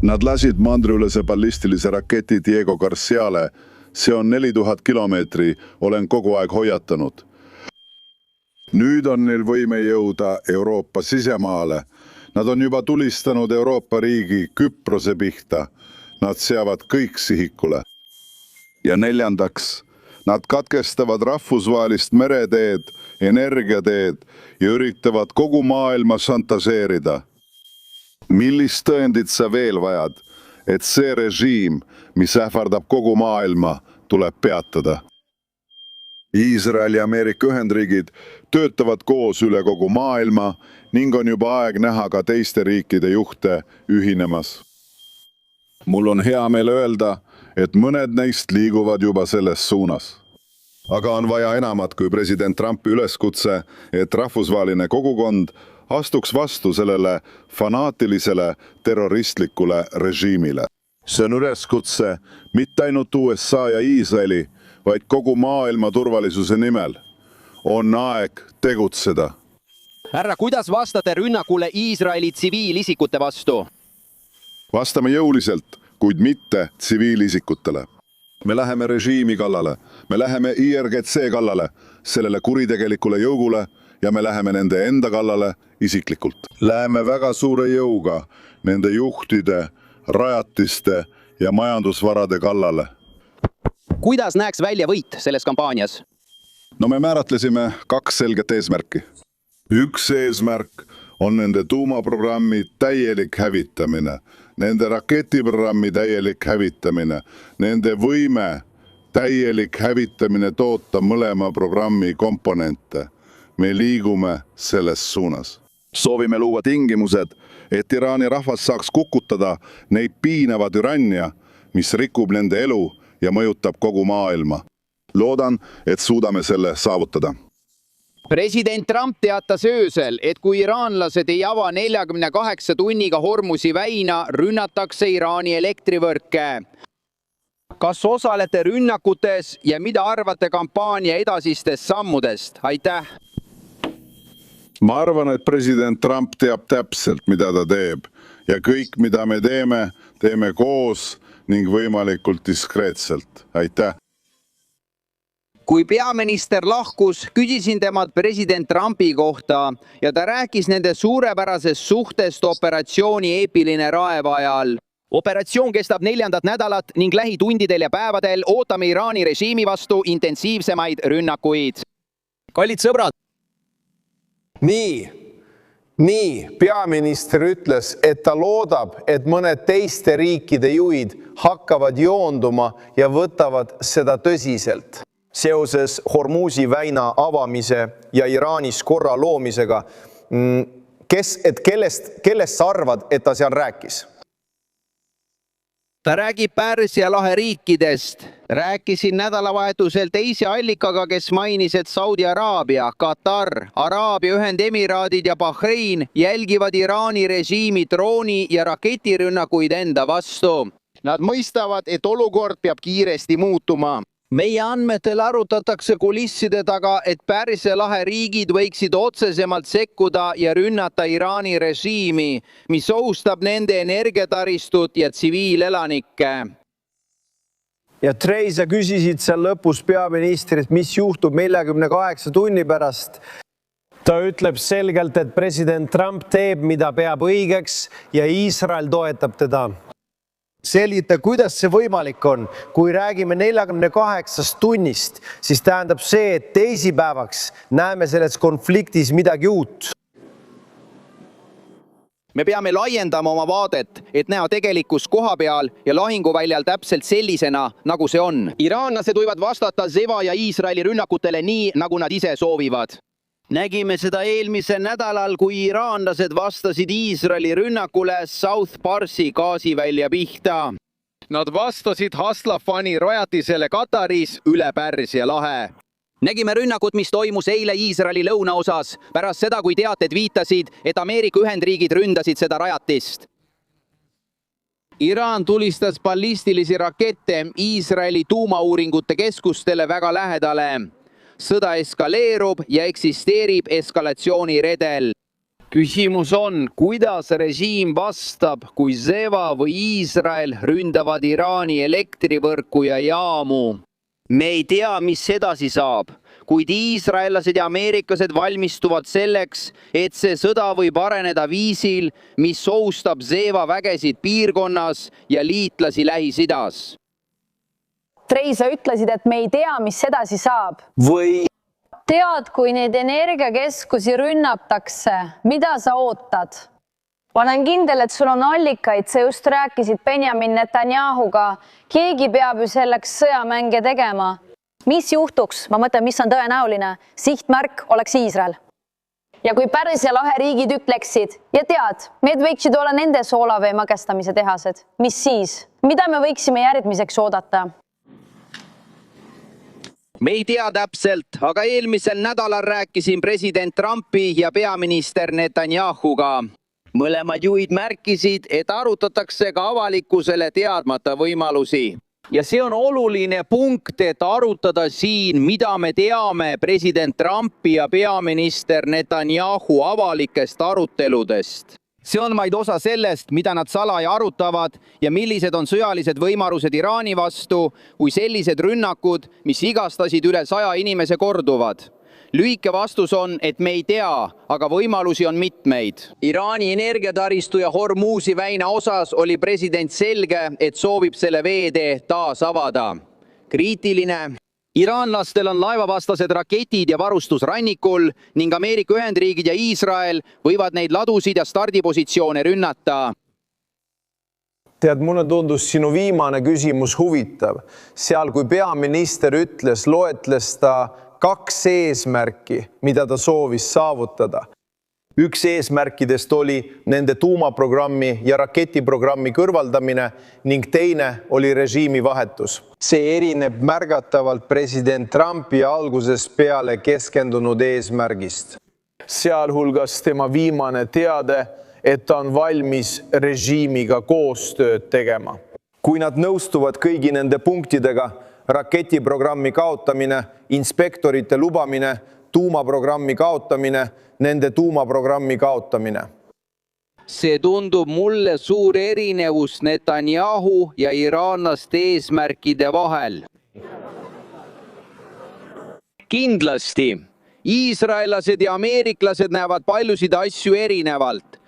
Nad lasid mandriülese ballistilise raketi Diego Garciale. See on 4000 kilomeetri, olen kogu aeg hoiatanud. Nüüd on neil võime jõuda Euroopa sisemaale. Nad on juba tulistanud Euroopa riigi Küprose pihta. Nad seavad kõik sihikule. Ja neljandaks, nad katkestavad rahvusvahelist mereteed, energiateed ja üritavad kogu maailma šantažeerida. Millist tõendit sa veel vajad, et see režiim, mis ähvardab kogu maailma, tuleb peatada? Iisrael ja Ameerika Ühendriigid töötavad koos üle kogu maailma ning on juba aeg näha ka teiste riikide juhte ühinemas. Mul on hea meel öelda, et mõned neist liiguvad juba selles suunas. Aga on vaja enamat kui president Trumpi üleskutse, et rahvusvaheline kogukond astuks vastu sellele fanaatilisele terroristlikule režiimile. See on üleskutse mitte ainult USA ja Iisraeli, vaid kogu maailma turvalisuse nimel. On aeg tegutseda. Härra, kuidas vastate rünnakule Iisraeli tsiviilisikute vastu? Vastame jõuliselt, kuid mitte tsiviilisikutele. Me läheme režiimi kallale, me läheme IRGC kallale, sellele kuritegelikule jõugule ja me läheme nende enda kallale isiklikult. Läheme väga suure jõuga nende juhtide, rajatiste ja majandusvarade kallale. Kuidas näeks välja võit selles kampaanias? No me määratlesime 2 selget eesmärki. Üks eesmärk on nende tuumaprogrammi täielik hävitamine, nende raketiprogrammi täielik hävitamine, nende võime täielik hävitamine toota mõlema programmi komponente. Me liigume selles suunas. Soovime luua tingimused, et Iraani rahvas saaks kukutada neid piinava türannia, mis rikub nende elu ja mõjutab kogu maailma. Loodan, et suudame selle saavutada. President Trump teatas öösel, et kui iraanlased ei ava 48 tunniga Hormuzi väina, rünnatakse Iraani elektrivõrke. Kas osalete rünnakutes ja mida arvate kampaania edasistest sammudest? Aitäh! Ma arvan, et president Trump teab täpselt, mida ta teeb. Ja kõik, mida me teeme koos ning võimalikult diskreetselt. Aitäh! Kui peaminister lahkus, küsisin temalt president Trumpi kohta ja ta rääkis nende suurepärasest suhtest operatsiooni Eepiline raev ajal. Operatsioon kestab 4. nädalat ning lähitundidel ja päevadel ootame Iraani režiimi vastu intensiivsemaid rünnakuid. Kallid sõbrad! Nii, peaminister ütles, et ta loodab, et mõned teiste riikide juhid hakkavad joonduma ja võtavad seda tõsiselt. Seoses Hormuzi väina avamise ja Iraanis korra loomisega, kellest sa arvad, et ta seal rääkis? Ta räägib Pärsia lahe riikidest. Rääkisin nädalavahetusel teise allikaga, kes mainis, et Saudi Araabia, Katar, Araabia Ühendemiraadid ja Bahrein jälgivad Iraani režiimi drooni- ja raketirünnakuid enda vastu. Nad mõistavad, et olukord peab kiiresti muutuma. Meie andmetel arutatakse kulisside taga, et Pärsia lahe riigid võiksid otsesemalt sekkuda ja rünnata Iraani režiimi, mis ohustab nende energiataristut ja tsiviilelanikke. Ja Trey, sa küsisid seal lõpus peaministrit, mis juhtub 48 tunni pärast. Ta ütleb selgelt, et president Trump teeb, mida peab õigeks ja Iisrael toetab teda. Selgita, kuidas see võimalik on. Kui räägime 48 tunnist, siis tähendab see, et teisipäevaks näeme selles konfliktis midagi uut. Me peame laiendama oma vaadet, et näha tegelikkus koha peal ja lahinguväljal täpselt sellisena, nagu see on. Iraanlased võivad vastata Zeva ja Iisraeli rünnakutele nii, nagu nad ise soovivad. Nägime seda eelmisel nädalal, kui iraanlased vastasid Iisraeli rünnakule South Parsi gaasivälja pihta. Nad vastasid Haslafani rajatisele Kataris üle Pärsia lahe. Nägime rünnakut, mis toimus eile Iisraeli lõunaosas, pärast seda, kui teated viitasid, et Ameerika Ühendriigid ründasid seda rajatist. Iraan tulistas ballistilisi rakette Iisraeli tuumauuringute keskustele väga lähedale. Sõda eskaleerub ja eksisteerib eskalatsiooniredel. Küsimus on, kuidas režiim vastab, kui Zeva või Iisrael ründavad Iraani elektrivõrku ja jaamu? Me ei tea, mis edasi saab, kuid iisraellased ja ameeriklased valmistuvad selleks, et see sõda võib areneda viisil, mis ohustab Zeva vägesid piirkonnas ja liitlasi Lähis-Idas. Trei, sa ütlesid, et me ei tea, mis edasi saab. Või Tead, kui neid energiakeskusi rünnatakse, mida sa ootad? Olen kindel, et sul on allikaid, sa just rääkisid Benjamin Netanyahuga. Keegi peab ju selleks sõjamänge tegema. Mis juhtuks? Ma mõtlen, mis on tõenäoline. Sihtmärk oleks Iisrael. Ja kui Pärsia lahe riigid ütleksid, ja tead, need võiksid olla nende soolavee magestamise tehased. Mis siis? Mida me võiksime järgmiseks oodata? Me ei tea täpselt, aga eelmisel nädalal rääkisin president Trumpi ja peaminister Netanyahuga. Mõlemad juhid märkisid, et arutatakse ka avalikkusele teadmata võimalusi. Ja see on oluline punkt, et arutada siin, mida me teame president Trumpi ja peaminister Netanyahu avalikest aruteludest. See on vaid osa sellest, mida nad salaja arutavad ja millised on sõjalised võimalused Iraani vastu, kui sellised rünnakud, mis igastasid üle 100 inimese korduvad. Lühike vastus on, et me ei tea, aga võimalusi on mitmeid. Iraani energiataristu ja Hormuzi väina osas oli president selge, et soovib selle veetee taas avada. Kriitiline. Iraanlastel on laevavastased raketid ja varustus rannikul ning Ameerika Ühendriigid ja Iisrael võivad neid ladusid ja stardipositsioone rünnata. tead, mulle tundus sinu viimane küsimus huvitav. Seal, kui peaminister ütles, loetles ta 2 eesmärki, mida ta soovis saavutada. Üks eesmärkidest oli nende tuumaprogrammi ja raketiprogrammi kõrvaldamine ning teine oli režiimi vahetus. See erineb märgatavalt president Trumpi algusest peale keskendunud eesmärgist. Sealhulgas tema viimane teade, et ta on valmis režiimiga koostööd tegema. Kui nad nõustuvad kõigi nende punktidega, raketiprogrammi kaotamine, inspektorite lubamine, tuumaprogrammi kaotamine, nende tuumaprogrammi kaotamine. See tundub mulle suur erinevus Netanyahu ja iraanlaste eesmärkide vahel. Kindlasti. Iisraellased ja ameeriklased näevad paljusid asju erinevalt.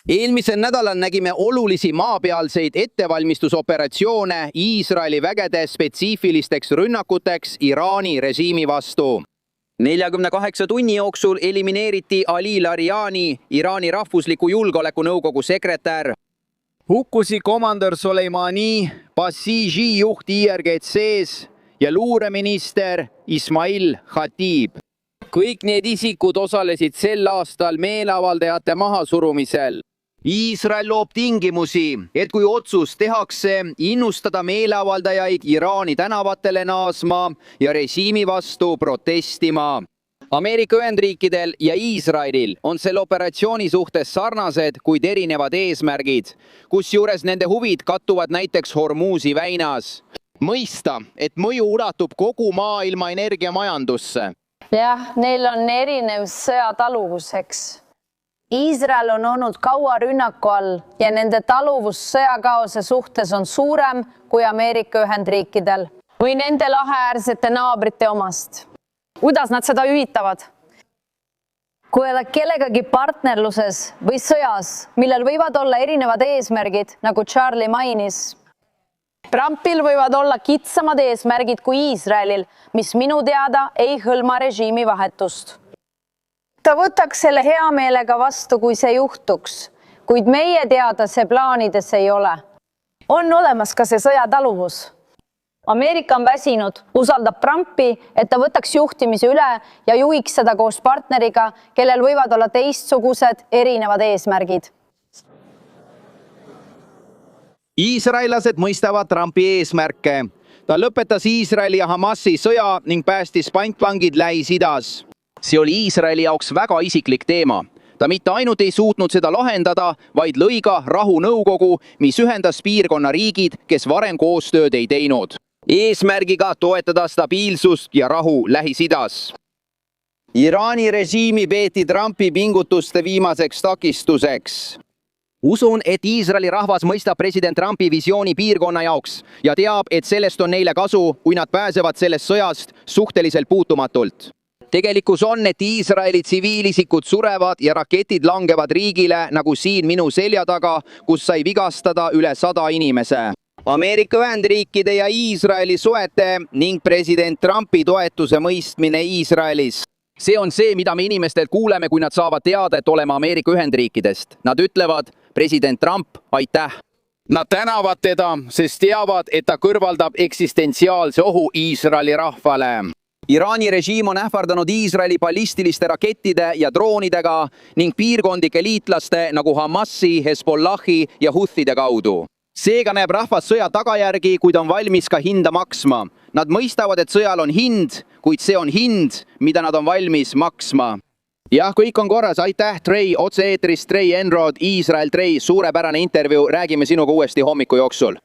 Eelmisel nädalal nägime olulisi maapealseid ettevalmistusoperatsioone Iisraeli vägede spetsiifilisteks rünnakuteks Iraani režiimi vastu. 48 tunni jooksul elimineeriti Ali Larijani, Iraani rahvusliku julgeolekunõukogu sekretär. Hukkusi komandör Soleimani, Basiji juht IRGC-s ja luureminister Ismail Khatib. Kõik need isikud osalesid sel aastal meeleavaldajate mahasurumisel. Iisrael loob tingimusi, et kui otsus tehakse innustada meeleavaldajaid Iraani tänavatele naasma ja režiimi vastu protestima. Ameerika Ühendriikidel ja Iisraelil on selle operatsiooni suhtes sarnased, kuid erinevad eesmärgid, kusjuures nende huvid kattuvad näiteks Hormuzi väinas. Mõista, et mõju ulatub kogu maailma energiamajandusse. Jah, neil on erinev sõjataluvuseks. Iisrael on olnud kaua rünnaku all ja nende taluvus sõjakaose suhtes on suurem kui Ameerika Ühendriikidel või nende laheäärsete naabrite omast. Kuidas nad seda ühitavad? Kui oled kellegagi partnerluses või sõjas, millel võivad olla erinevad eesmärgid, nagu Charlie mainis. Trumpil võivad olla kitsamad eesmärgid kui Iisraelil, mis minu teada ei hõlma režiimi vahetust. Ta võtaks selle hea meelega vastu, kui see juhtuks, kuid meie teada see plaanides ei ole. On olemas ka see sõjataluvus. Ameerika on väsinud, usaldab Trumpi, et ta võtaks juhtimise üle ja juhiks seda koos partneriga, kellel võivad olla teistsugused erinevad eesmärgid. Iisraelased mõistavad Trumpi eesmärke. Ta lõpetas Iisraeli ja Hamasi sõja ning päästis pantvangid Lähis-Idas. See oli Iisraeli jaoks väga isiklik teema. Ta mitte ainult ei suutnud seda lahendada, vaid lõi ka rahunõukogu, mis ühendas piirkonna riigid, kes varem koostööd ei teinud. Eesmärgiga toetada stabiilsust ja rahu Lähis-Idas. Iraani režiimi peeti Trumpi pingutuste viimaseks takistuseks. Usun, et Iisraeli rahvas mõistab president Trumpi visiooni piirkonna jaoks ja teab, et sellest on neile kasu, kui nad pääsevad sellest sõjast suhteliselt puutumatult. Tegelikkus on, et Iisraeli tsiviilisikud surevad ja raketid langevad riigile nagu siin minu selja taga, kus sai vigastada üle 100 inimese. Ameerika Ühendriikide ja Iisraeli suhete ning president Trumpi toetuse mõistmine Iisraelis. See on see, mida me inimestelt kuuleme, kui nad saavad teada, et oleme Ameerika Ühendriikidest. Nad ütlevad, president Trump, aitäh. Nad tänavad teda, sest teavad, et ta kõrvaldab eksistentsiaalse ohu Iisraeli rahvale. Iraani režiim on ähvardanud Iisraeli ballistiliste rakettide ja droonidega ning piirkondlike liitlaste nagu Hamasi, Hezbollahi ja Houthide kaudu. Seega näeb rahvas sõja tagajärgi, kuid on valmis ka hinda maksma. Nad mõistavad, et sõjal on hind, kuid see on hind, mida nad on valmis maksma. Jah, kõik on korras. Aitäh, Trey, otse-eetris Trey Enrod, Iisrael Trey, suurepärane intervjuu. Räägime sinuga uuesti hommiku jooksul.